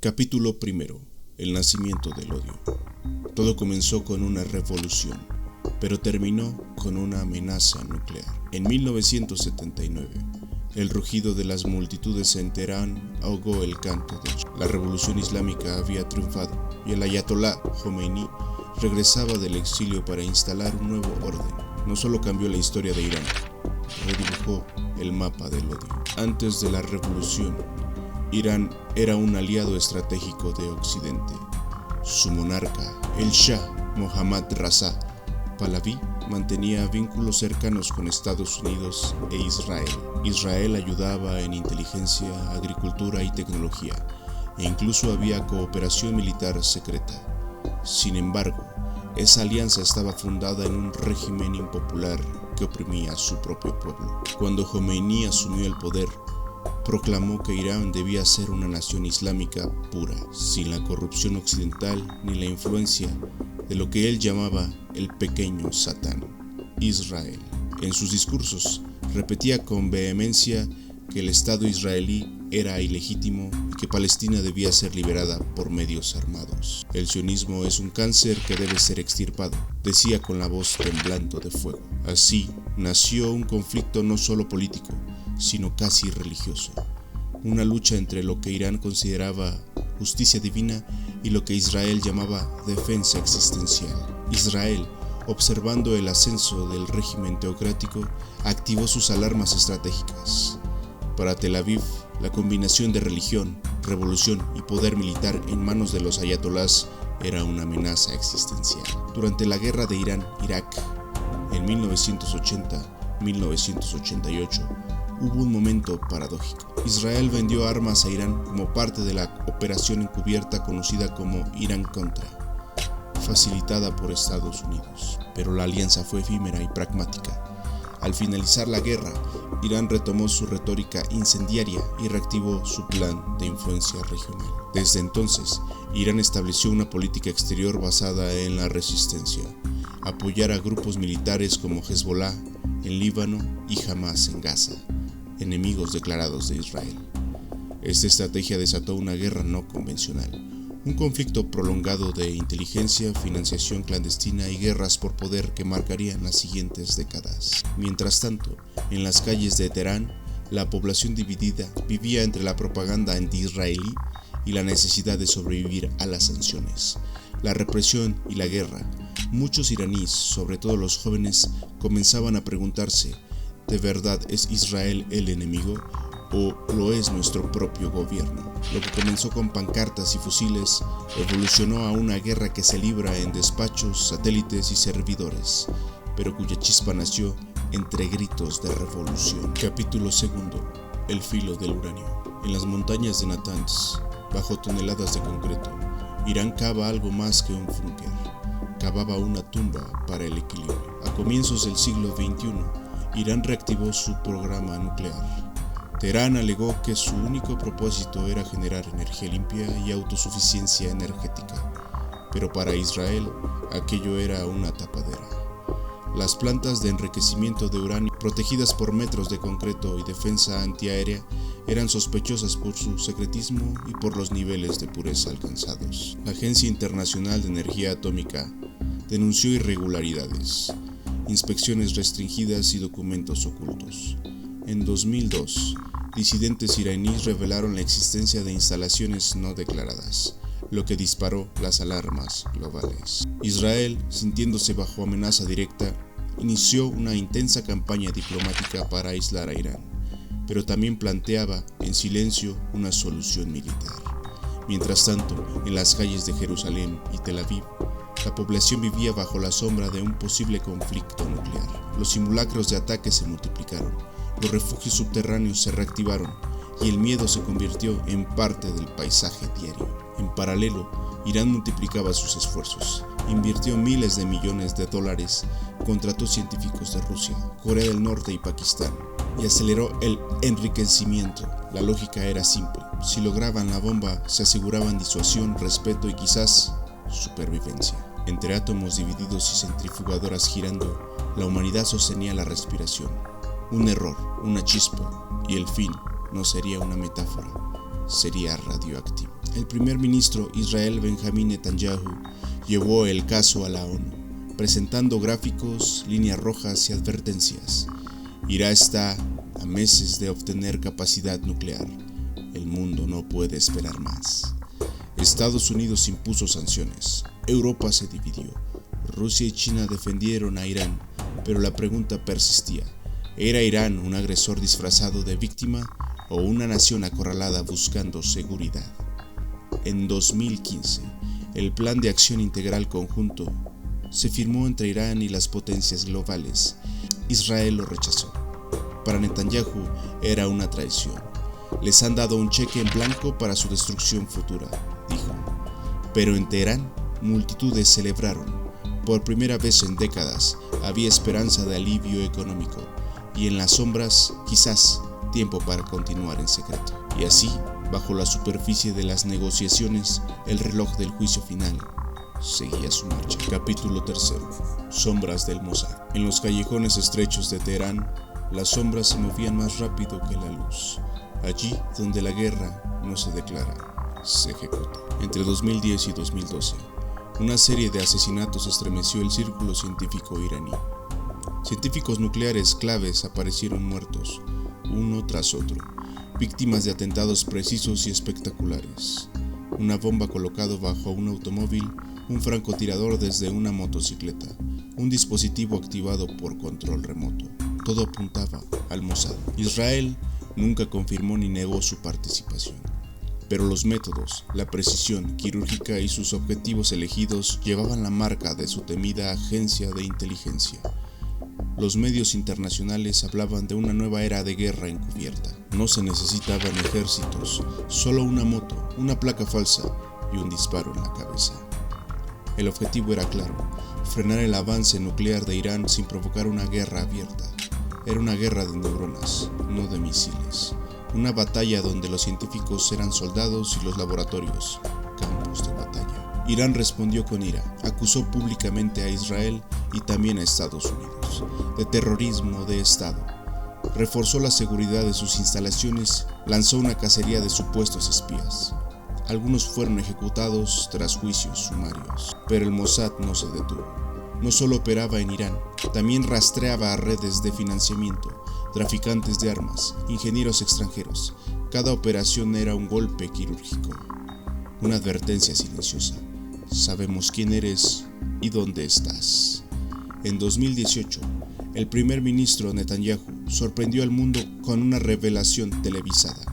Capítulo primero. El nacimiento del odio. Todo comenzó con una revolución, pero terminó con una amenaza nuclear. En 1979, el rugido de las multitudes en Teherán ahogó el canto de Shah. La revolución islámica había triunfado y el ayatolá Jomeini regresaba del exilio para instalar un nuevo orden. No solo cambió la historia de Irán, redibujó el mapa del odio. Antes de la revolución, Irán era un aliado estratégico de Occidente. Su monarca, el Shah Mohammad Raza Pahlaví, mantenía vínculos cercanos con Estados Unidos e Israel. Israel ayudaba en inteligencia, agricultura y tecnología, e incluso había cooperación militar secreta. Sin embargo, esa alianza estaba fundada en un régimen impopular que oprimía a su propio pueblo. Cuando Jomeini asumió el poder, proclamó que Irán debía ser una nación islámica pura, sin la corrupción occidental ni la influencia de lo que él llamaba el pequeño Satán, Israel. En sus discursos repetía con vehemencia que el Estado israelí era ilegítimo y que Palestina debía ser liberada por medios armados. El sionismo es un cáncer que debe ser extirpado, decía con la voz temblando de fuego. Así nació un conflicto no solo político, sino casi religioso. Una lucha entre lo que Irán consideraba justicia divina y lo que Israel llamaba defensa existencial. Israel, observando el ascenso del régimen teocrático, activó sus alarmas estratégicas. Para Tel Aviv, la combinación de religión, revolución y poder militar en manos de los ayatolás era una amenaza existencial. Durante la guerra de Irán-Irak, en 1980-1988, hubo un momento paradójico. Israel vendió armas a Irán como parte de la operación encubierta conocida como Irán-Contra, facilitada por Estados Unidos. Pero la alianza fue efímera y pragmática. Al finalizar la guerra, Irán retomó su retórica incendiaria y reactivó su plan de influencia regional. Desde entonces, Irán estableció una política exterior basada en la resistencia, apoyar a grupos militares como Hezbollah en Líbano y Hamas en Gaza, enemigos declarados de Israel. Esta estrategia desató una guerra no convencional, un conflicto prolongado de inteligencia, financiación clandestina y guerras por poder que marcarían las siguientes décadas. Mientras tanto, en las calles de Teherán, la población dividida vivía entre la propaganda anti-israelí y la necesidad de sobrevivir a las sanciones, la represión y la guerra. Muchos iraníes, sobre todo los jóvenes, comenzaban a preguntarse: ¿de verdad es Israel el enemigo o lo es nuestro propio gobierno? Lo que comenzó con pancartas y fusiles evolucionó a una guerra que se libra en despachos, satélites y servidores, pero cuya chispa nació entre gritos de revolución. Capítulo segundo. El filo del uranio. En las montañas de Natanz, bajo toneladas de concreto, Irán cava algo más que un búnker. Cavaba una tumba para el equilibrio. A comienzos del siglo XXI, Irán reactivó su programa nuclear. Teherán alegó que su único propósito era generar energía limpia y autosuficiencia energética, pero para Israel aquello era una tapadera. Las plantas de enriquecimiento de uranio, protegidas por metros de concreto y defensa antiaérea, eran sospechosas por su secretismo y por los niveles de pureza alcanzados. La Agencia Internacional de Energía Atómica denunció irregularidades, inspecciones restringidas y documentos ocultos. En 2002, disidentes iraníes revelaron la existencia de instalaciones no declaradas, lo que disparó las alarmas globales. Israel, sintiéndose bajo amenaza directa, inició una intensa campaña diplomática para aislar a Irán, pero también planteaba en silencio una solución militar. Mientras tanto, en las calles de Jerusalén y Tel Aviv, la población vivía bajo la sombra de un posible conflicto nuclear. Los simulacros de ataque se multiplicaron, los refugios subterráneos se reactivaron y el miedo se convirtió en parte del paisaje diario. En paralelo, Irán multiplicaba sus esfuerzos, invirtió miles de millones de dólares, contrató científicos de Rusia, Corea del Norte y Pakistán, y aceleró el enriquecimiento. La lógica era simple: si lograban la bomba, se aseguraban disuasión, respeto y quizás supervivencia. Entre átomos divididos y centrifugadoras girando, la humanidad sostenía la respiración. Un error, una chispa, y el fin no sería una metáfora, sería radioactivo. El primer ministro Israel Benjamin Netanyahu llevó el caso a la ONU, presentando gráficos, líneas rojas y advertencias. Irán está a meses de obtener capacidad nuclear. El mundo no puede esperar más. Estados Unidos impuso sanciones. Europa se dividió. Rusia y China defendieron a Irán, pero la pregunta persistía. ¿Era Irán un agresor disfrazado de víctima o una nación acorralada buscando seguridad? En 2015, el Plan de Acción Integral Conjunto se firmó entre Irán y las potencias globales. Israel lo rechazó. Para Netanyahu era una traición. Les han dado un cheque en blanco para su destrucción futura, dijo. Pero en Teherán, multitudes celebraron. Por primera vez en décadas había esperanza de alivio económico y en las sombras, quizás, tiempo para continuar en secreto. Y así, bajo la superficie de las negociaciones, el reloj del juicio final seguía su marcha. Capítulo 3. Sombras del Mossad. En los callejones estrechos de Teherán, las sombras se movían más rápido que la luz. Allí donde la guerra no se declara, se ejecuta. Entre 2010 y 2012, una serie de asesinatos estremeció el círculo científico iraní. Científicos nucleares claves aparecieron muertos, uno tras otro, víctimas de atentados precisos y espectaculares. Una bomba colocada bajo un automóvil, un francotirador desde una motocicleta, un dispositivo activado por control remoto. Todo apuntaba al Mossad. Israel nunca confirmó ni negó su participación. Pero los métodos, la precisión quirúrgica y sus objetivos elegidos llevaban la marca de su temida agencia de inteligencia. Los medios internacionales hablaban de una nueva era de guerra encubierta. No se necesitaban ejércitos, solo una moto, una placa falsa y un disparo en la cabeza. El objetivo era claro: frenar el avance nuclear de Irán sin provocar una guerra abierta. Era una guerra de neuronas, no de misiles. Una batalla donde los científicos eran soldados y los laboratorios campos de batalla. Irán respondió con ira, acusó públicamente a Israel y también a Estados Unidos de terrorismo de Estado. Reforzó la seguridad de sus instalaciones, lanzó una cacería de supuestos espías. Algunos fueron ejecutados tras juicios sumarios, pero el Mossad no se detuvo. No solo operaba en Irán, también rastreaba a redes de financiamiento, traficantes de armas, ingenieros extranjeros. Cada operación era un golpe quirúrgico, una advertencia silenciosa. Sabemos quién eres y dónde estás. En 2018, el primer ministro Netanyahu sorprendió al mundo con una revelación televisada.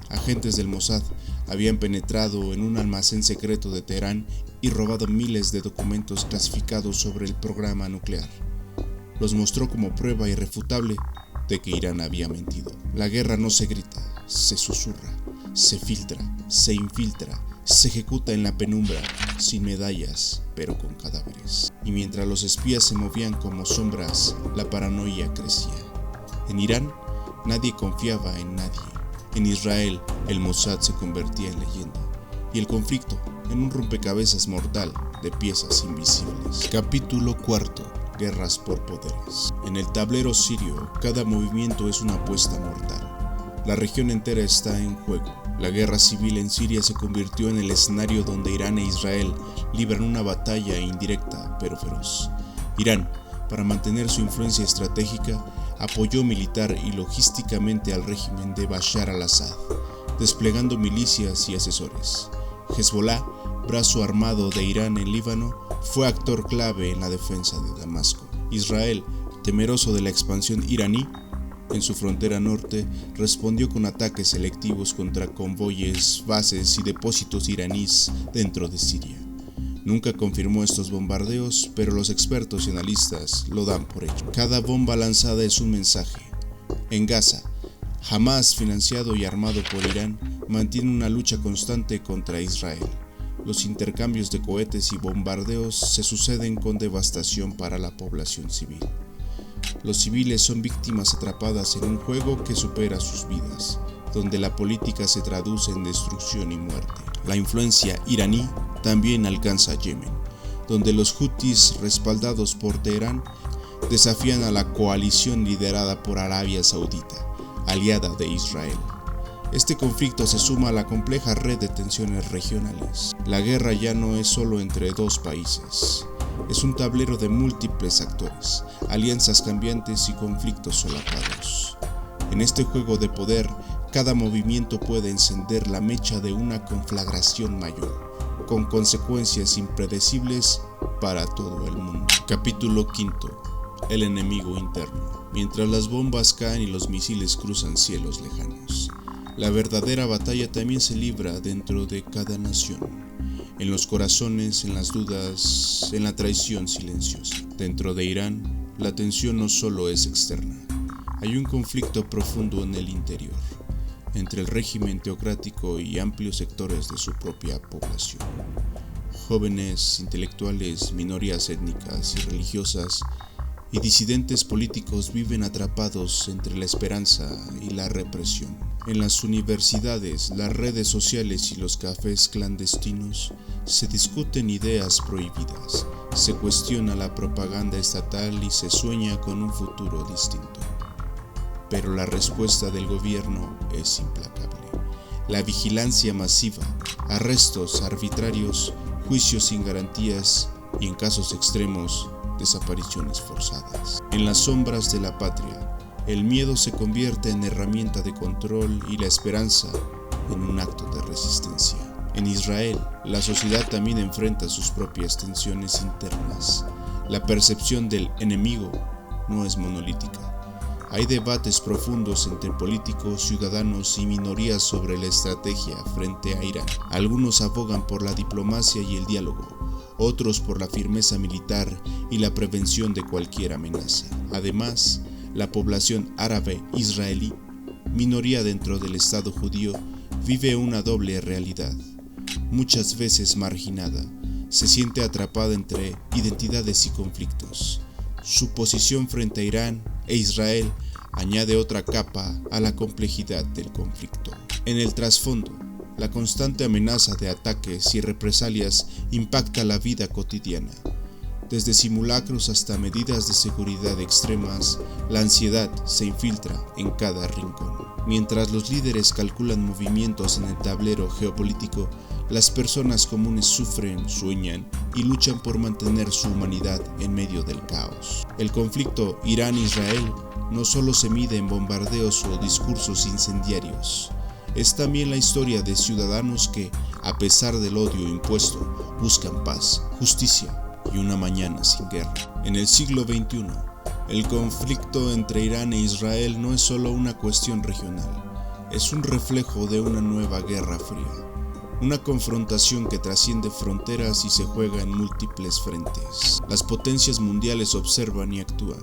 Agentes del Mossad habían penetrado en un almacén secreto de Teherán y robado miles de documentos clasificados sobre el programa nuclear. Los mostró como prueba irrefutable de que Irán había mentido. La guerra no se grita, se susurra, se filtra, se infiltra, se ejecuta en la penumbra, sin medallas, pero con cadáveres. Y mientras los espías se movían como sombras, la paranoia crecía. En Irán, nadie confiaba en nadie. En Israel, el Mossad se convertía en leyenda. Y el conflicto, en un rompecabezas mortal de piezas invisibles. Capítulo 4. Guerras por poderes. En el tablero sirio, cada movimiento es una apuesta mortal. La región entera está en juego. La guerra civil en Siria se convirtió en el escenario donde Irán e Israel libran una batalla indirecta pero feroz. Irán, para mantener su influencia estratégica, apoyó militar y logísticamente al régimen de Bashar al-Assad, desplegando milicias y asesores. Hezbollah, brazo armado de Irán en Líbano, fue actor clave en la defensa de Damasco. Israel, temeroso de la expansión iraní en su frontera norte, respondió con ataques selectivos contra convoyes, bases y depósitos iraníes dentro de Siria. Nunca confirmó estos bombardeos, pero los expertos y analistas lo dan por hecho. Cada bomba lanzada es un mensaje. En Gaza, Hamas, financiado y armado por Irán, mantiene una lucha constante contra Israel. Los intercambios de cohetes y bombardeos se suceden con devastación para la población civil. Los civiles son víctimas atrapadas en un juego que supera sus vidas, donde la política se traduce en destrucción y muerte. La influencia iraní también alcanza a Yemen, donde los Houthis, respaldados por Teherán, desafían a la coalición liderada por Arabia Saudita, aliada de Israel. Este conflicto se suma a la compleja red de tensiones regionales. La guerra ya no es solo entre dos países. Es un tablero de múltiples actores, alianzas cambiantes y conflictos solapados. En este juego de poder, cada movimiento puede encender la mecha de una conflagración mayor, con consecuencias impredecibles para todo el mundo. Capítulo 5. El enemigo interno. Mientras las bombas caen y los misiles cruzan cielos lejanos, la verdadera batalla también se libra dentro de cada nación. En los corazones, en las dudas, en la traición silenciosa. Dentro de Irán, la tensión no solo es externa. Hay un conflicto profundo en el interior, entre el régimen teocrático y amplios sectores de su propia población. Jóvenes, intelectuales, minorías étnicas y religiosas y disidentes políticos viven atrapados entre la esperanza y la represión. En las universidades, las redes sociales y los cafés clandestinos se discuten ideas prohibidas, se cuestiona la propaganda estatal y se sueña con un futuro distinto. Pero la respuesta del gobierno es implacable. La vigilancia masiva, arrestos arbitrarios, juicios sin garantías y, en casos extremos, desapariciones forzadas. En las sombras de la patria, el miedo se convierte en herramienta de control y la esperanza en un acto de resistencia. En Israel, la sociedad también enfrenta sus propias tensiones internas. La percepción del enemigo no es monolítica. Hay debates profundos entre políticos, ciudadanos y minorías sobre la estrategia frente a Irán. Algunos abogan por la diplomacia y el diálogo, otros por la firmeza militar y la prevención de cualquier amenaza. Además, la población árabe israelí, minoría dentro del Estado judío, vive una doble realidad. Muchas veces marginada, se siente atrapada entre identidades y conflictos. Su posición frente a Irán e Israel añade otra capa a la complejidad del conflicto. En el trasfondo, la constante amenaza de ataques y represalias impacta la vida cotidiana. Desde simulacros hasta medidas de seguridad extremas, la ansiedad se infiltra en cada rincón. Mientras los líderes calculan movimientos en el tablero geopolítico, las personas comunes sufren, sueñan y luchan por mantener su humanidad en medio del caos. El conflicto Irán-Israel no solo se mide en bombardeos o discursos incendiarios. Es también la historia de ciudadanos que, a pesar del odio impuesto, buscan paz, justicia y una mañana sin guerra. En el siglo XXI, el conflicto entre Irán e Israel no es solo una cuestión regional, es un reflejo de una nueva guerra fría. Una confrontación que trasciende fronteras y se juega en múltiples frentes. Las potencias mundiales observan y actúan,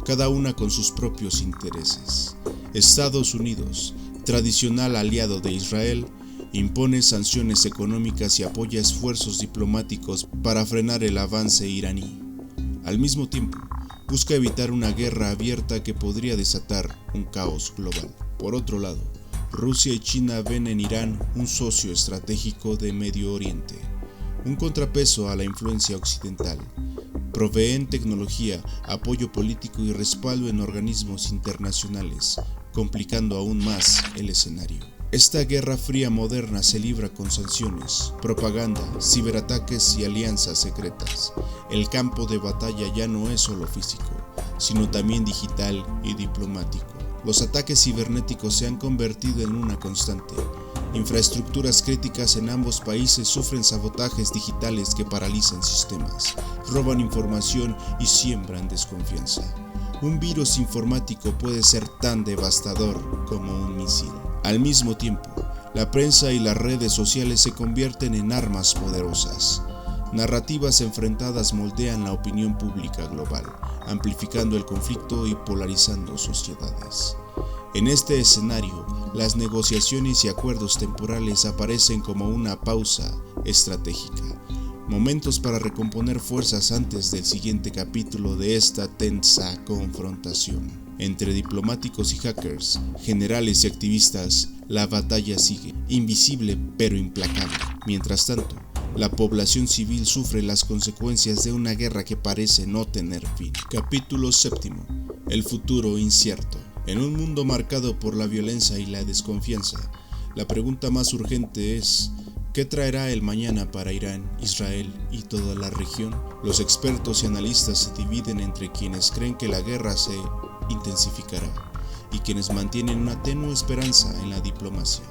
cada una con sus propios intereses. Estados Unidos, tradicional aliado de Israel, impone sanciones económicas y apoya esfuerzos diplomáticos para frenar el avance iraní. Al mismo tiempo, busca evitar una guerra abierta que podría desatar un caos global. Por otro lado, Rusia y China ven en Irán un socio estratégico de Medio Oriente, un contrapeso a la influencia occidental. Proveen tecnología, apoyo político y respaldo en organismos internacionales, complicando aún más el escenario. Esta guerra fría moderna se libra con sanciones, propaganda, ciberataques y alianzas secretas. El campo de batalla ya no es solo físico, sino también digital y diplomático. Los ataques cibernéticos se han convertido en una constante. Infraestructuras críticas en ambos países sufren sabotajes digitales que paralizan sistemas, roban información y siembran desconfianza. Un virus informático puede ser tan devastador como un misil. Al mismo tiempo, la prensa y las redes sociales se convierten en armas poderosas. Narrativas enfrentadas moldean la opinión pública global, amplificando el conflicto y polarizando sociedades. En este escenario, las negociaciones y acuerdos temporales aparecen como una pausa estratégica, momentos para recomponer fuerzas antes del siguiente capítulo de esta tensa confrontación. Entre diplomáticos y hackers, generales y activistas, la batalla sigue, invisible pero implacable. Mientras tanto, la población civil sufre las consecuencias de una guerra que parece no tener fin. Capítulo 7. El futuro incierto. En un mundo marcado por la violencia y la desconfianza, la pregunta más urgente es: ¿qué traerá el mañana para Irán, Israel y toda la región? Los expertos y analistas se dividen entre quienes creen que la guerra se intensificará y quienes mantienen una tenue esperanza en la diplomacia.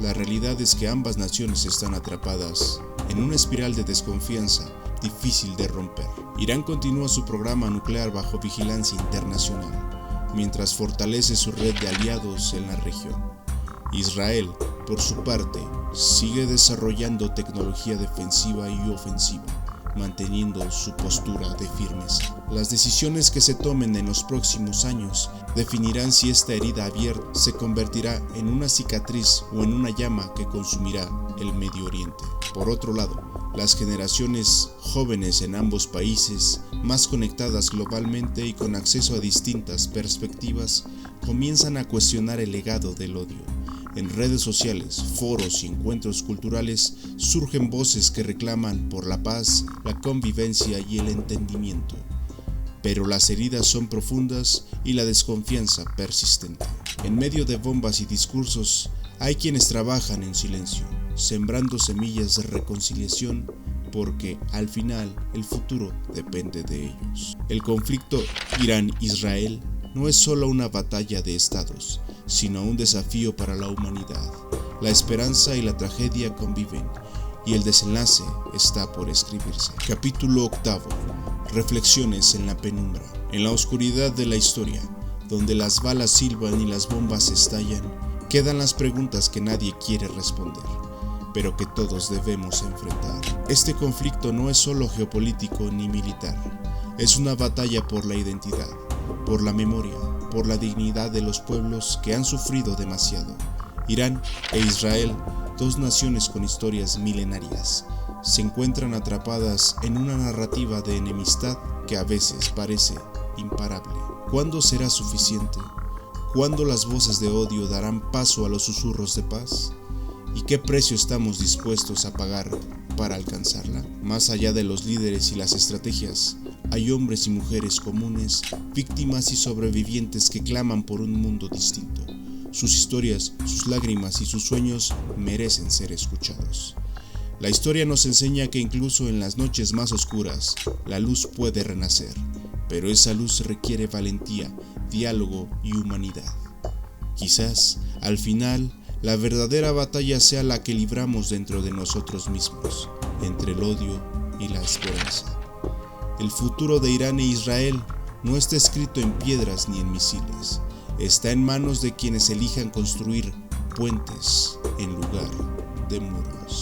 La realidad es que ambas naciones están atrapadas en una espiral de desconfianza difícil de romper. Irán continúa su programa nuclear bajo vigilancia internacional, mientras fortalece su red de aliados en la región. Israel, por su parte, sigue desarrollando tecnología defensiva y ofensiva, manteniendo su postura de firmeza. Las decisiones que se tomen en los próximos años definirán si esta herida abierta se convertirá en una cicatriz o en una llama que consumirá el Medio Oriente. Por otro lado, las generaciones jóvenes en ambos países, más conectadas globalmente y con acceso a distintas perspectivas, comienzan a cuestionar el legado del odio. En redes sociales, foros y encuentros culturales surgen voces que reclaman por la paz, la convivencia y el entendimiento. Pero las heridas son profundas y la desconfianza persistente. En medio de bombas y discursos, hay quienes trabajan en silencio, sembrando semillas de reconciliación, porque al final el futuro depende de ellos. El conflicto Irán-Israel no es solo una batalla de estados, sino un desafío para la humanidad. La esperanza y la tragedia conviven, y el desenlace está por escribirse. Capítulo 8. Reflexiones en la penumbra. En la oscuridad de la historia, donde las balas silban y las bombas estallan, quedan las preguntas que nadie quiere responder, pero que todos debemos enfrentar. Este conflicto no es solo geopolítico ni militar, es una batalla por la identidad, por la memoria, por la dignidad de los pueblos que han sufrido demasiado. Irán e Israel, dos naciones con historias milenarias, se encuentran atrapadas en una narrativa de enemistad que a veces parece imparable. ¿Cuándo será suficiente? ¿Cuándo las voces de odio darán paso a los susurros de paz? ¿Y qué precio estamos dispuestos a pagar para alcanzarla? Más allá de los líderes y las estrategias, hay hombres y mujeres comunes, víctimas y sobrevivientes que claman por un mundo distinto. Sus historias, sus lágrimas y sus sueños merecen ser escuchados. La historia nos enseña que incluso en las noches más oscuras, la luz puede renacer, pero esa luz requiere valentía, diálogo y humanidad. Quizás, al final, la verdadera batalla sea la que libramos dentro de nosotros mismos, entre el odio y la esperanza. El futuro de Irán e Israel no está escrito en piedras ni en misiles, está en manos de quienes elijan construir puentes en lugar de muros.